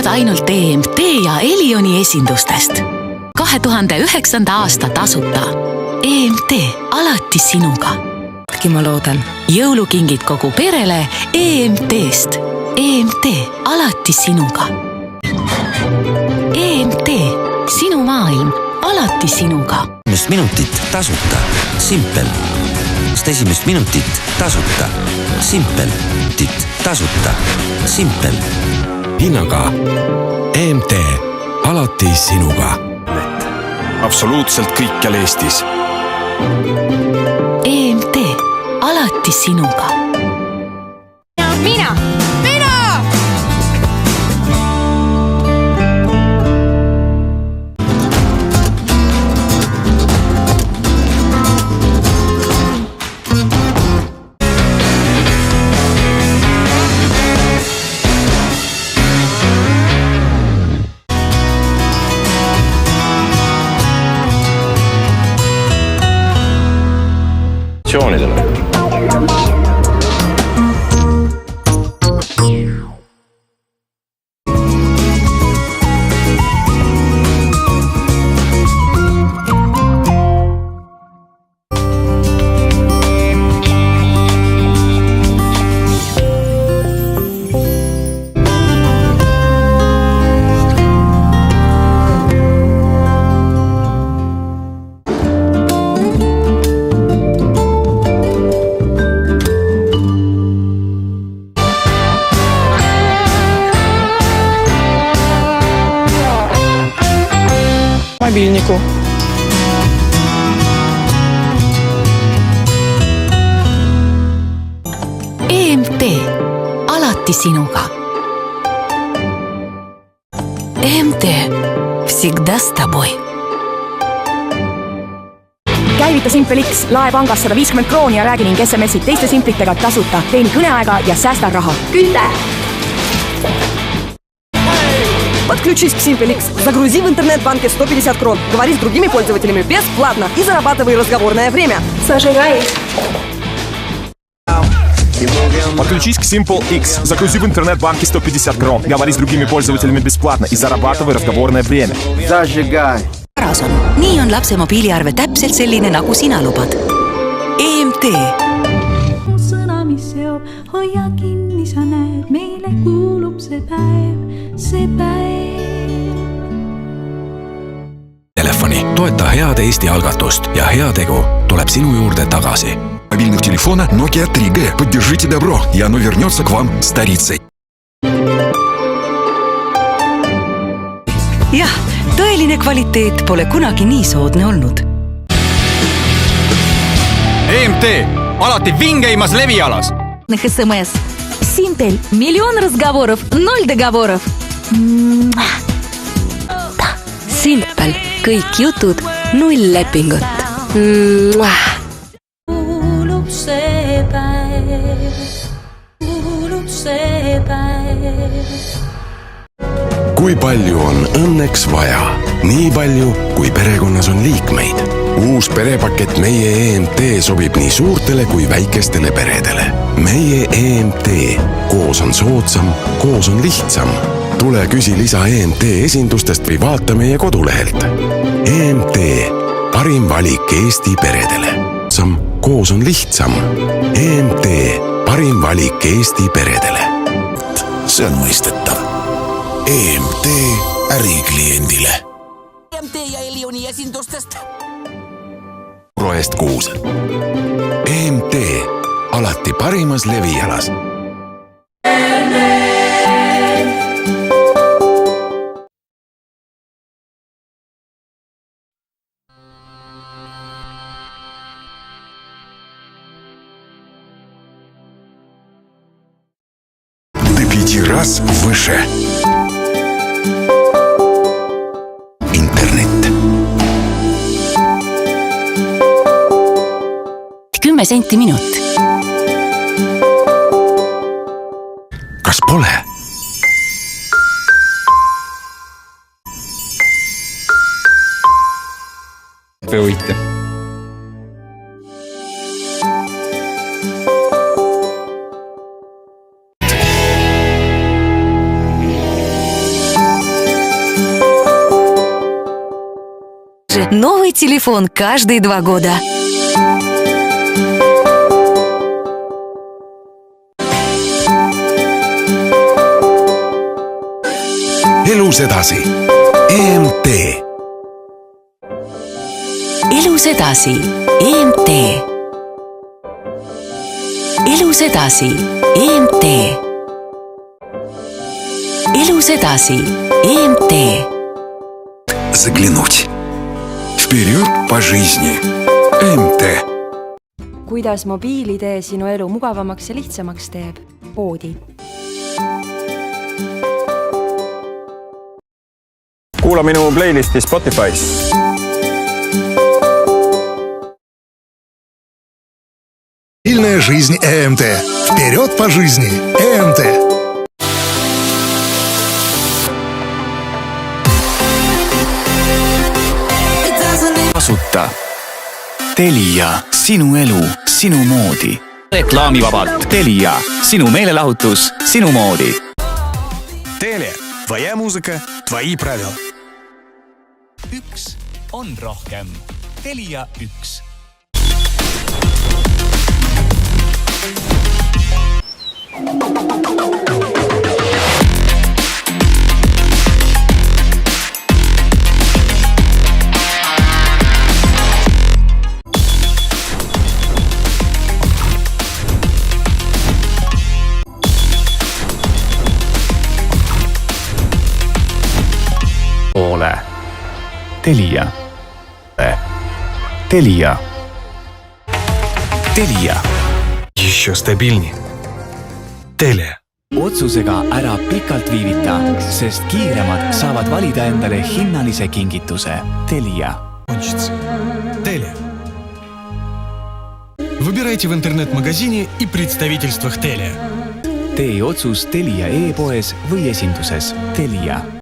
sõltub ainult EMT ja Elioni esindustest. 2009. aasta tasuta. EMT, alati sinuga. Ma loodan. Jõulukingid kogu perele EMT-st. EMT, alati sinuga. EMT, sinu maailm, alati sinuga. Esimest minutit tasuta. Simpel. Esimest minutit tasuta. Simpel. Tasuta. Simpel. Hinnaga EMT, alati sinuga. Absoluutselt kõikjal Eestis. EMT, alati sinuga. Mina! Мобильнику. EMT, alati sinuga. EMT, всегда с тобой. Käivita Simpel X, lae pangas 150 krooni ja räägi ning SMS-id teiste simplitega tasuta. Teeni kõneaega ja säästa raha. Küte! Подключись к Simple X. Загрузи в интернет-банке 150 крон. Говори с другими пользователями бесплатно и зарабатывай разговорное время. Зажигай. Подключись к Simple X. Загрузи в интернет-банке 150 крон. Говори с другими пользователями бесплатно и зарабатывай разговорное время. Зажигай. Parason. Nii on lapse mobiiliarve täpselt selline, nagu sina lubad. EMT. Sõna, mis seob, hoia kinni, sa näed, meile kuulub see päev. Telefoni toeta head Eesti algatust ja heategu tuleb sinu juurde tagasi. Мобильных телефона Nokia 3G. Поддержите добро, и оно вернется к вам старицей. Jah, tõeline kvaliteet pole kunagi nii soodne olnud. EMT, alati vingeimas levialas. СМС. Simple. Миллион разговоров, 0 договоров. Simple. Kõik jutud, 0 lepingut. Kuulub see päev. Kuulub see päev. Kui palju on õnneks vaja? Nii palju, kui perekonnas on liikmeid. Uus perepakett Meie EMT sobib nii suurtele kui väikestele peredele. Meie EMT. Koos on soodsam, koos on lihtsam. Tule küsi lisa EMT esindustest või vaata meie kodulehelt. EMT. Parim valik Eesti peredele. Koos on lihtsam. EMT. Parim valik Eesti peredele. See on mõistetav. EMT ärikliendile. EMT ja Elioni esindustest. Eest kuus. EMT. Alati parimas levialas. До 5 раз выше. Интернет. 10 senti minut. Kas pole? Võite. Новый телефон каждые 2 года. elus edasi. EMT. elus edasi, EMT. elus edasi, EMT. elus edasi, EMT. Заглянуть. Вперед по жизни. МТ. kuidas mobiil-ID sinu elu mugavamaks ja lihtsamaks teeb? Poodi. Kuula minu playlisti Spotify's. Мобильная жизнь ЭМТ. Вперед по жизни. ЭМТ. Tasuta. Telia, sinu elu, sinu moodi. Reklaamivabalt. Telia, sinu meelelahutus, sinu moodi. Telia. Твоя музыка, твои правила. Üks on rohkem. Telia 1. Ole. Telia. Telia. Telia. Еще стабильнее. Telia. Otsusega ära pikalt viivita, sest kiiremad saavad valida endale hinnalise kingituse. Telia. Telia. Выбирайте в интернет-магазине и представительствах Telia. Tee otsus Telia e-poes või esinduses. Telia.